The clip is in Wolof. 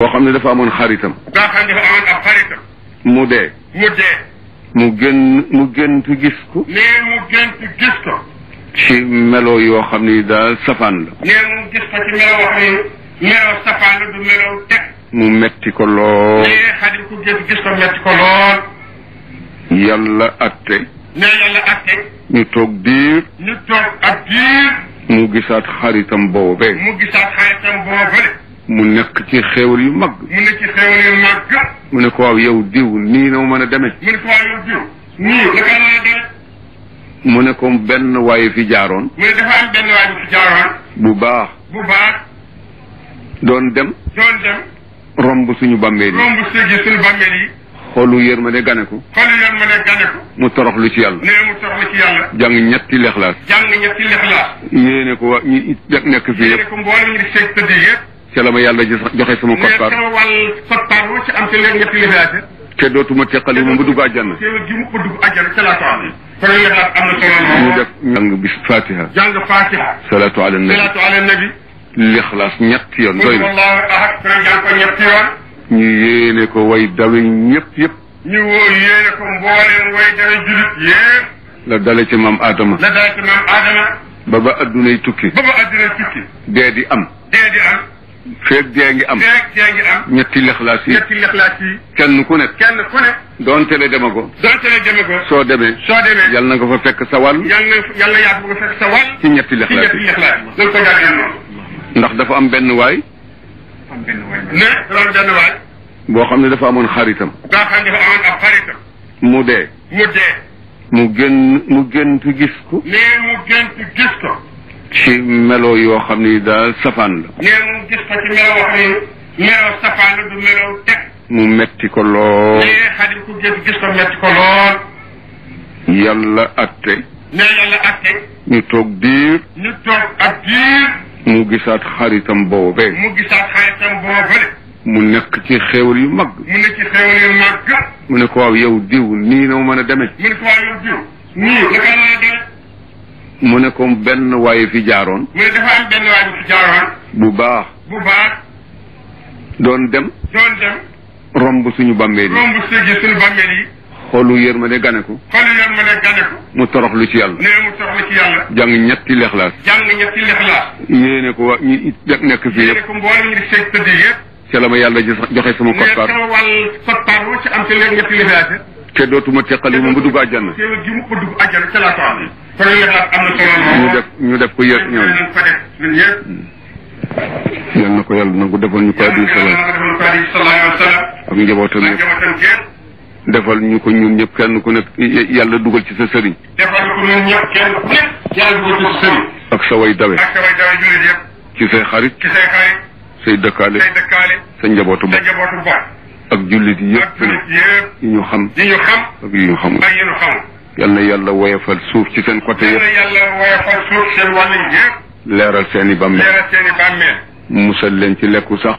boo xam ne dafa amoon xaritam. daa xam ne dafa amoon ab xaritam. mu dee. mu gént gis ko. nee mu gént gis ko. ci melo yoo xam ni daal safaan la. nee mu gis ko ci melo wax ni melo safaan la du melo teg. mu metti ko lool. nee xadim ku gis ko metti ko lool. yàlla atte. nee yàlla atte. ñu toog diir. ak diir. mu gisaat xaritam boobee. mu nekk ci xéewal yu mag. mu ne ko waaw yow diw nii na mu mën a demee. nii la mën a demee. mu ne ko benn waaye fi jaaroon. mu ne dafa am benn waaye fi jaaroon. bu baax. doon dem. romb suñu bàmmeel yi. xolu yërmande gane ko. mu toroxlu ci yàlla. jàng ñetti lexlaas. yéene ko ñi nekk fii yëpp. ca la ma yàlla joxe sama koppaar. te dootuma teqali moom ba dugg àjjana. ñu def jàng bis Fatiha. salaatu ala nabi. lexlaas ñetti yoon doy na. ñu yéene ko way dawe ñëpp. ñu yéene ko mbooleem way dawe julit yëpp. la dale ci maam Adama. ba ba addunay tukki. dee di am. feeg dee ngi am. ñetti lexlaas yi. kenn ku nekk. doonte le demago. soo demee. yal na nga fa fekk sa wàll. ci ñetti lexlaas yi. ndax dafa am benn waay. boo xam ne dafa amoon xaritam. mu dee. mu gént gis ko. nee mu gént gis ko. ci melo yoo xam ni daal safaan la. nee mu gis ko ci melo wax ni melo safaan la du melo teg. mu metti ko lool. nee xadim ku gis ko metti ko lool. yàlla atte. nee yàlla atte. ñu toog diir. ak diir. mu gisaat xaritam boobee. mu nekk ci xéewal yu mag. mu ne ko waaw yow diw nii na mu mën a demee. nii la mën a demee. mu ne ko benn waaye fi jaaroon. mu ne dafa am benn waaye fi jaaroon. bu baax. doon dem. romb suñu bàmmeel yi. xolu yërmande gane ko. mu toroxlu ci yàlla. jàng ñetti lexlaas. yéene ko ñi nekk fii yëpp. ca la ma yàlla joxe sama koppaar. te dootuma teqali moom ba dugg àjjana. ñu def ko yër ñoom. yal na ko yàlla nangu defal ñu ko addi salaam. ak njabootam yëpp. defal ñu ko ñun ñëpp kenn ku nekk yàlla dugal ci sa sëriñ. ak sa way dawe. ci say xarit. say dëkkaale. sa njabootu bopp. ak jullit yëpp. yi ñu xam. ak yi ñu xamul. yal na yàlla woyofal suuf ci seen côté yëpp. leeral seen i bàmmeel. musal leen ci lekku sax.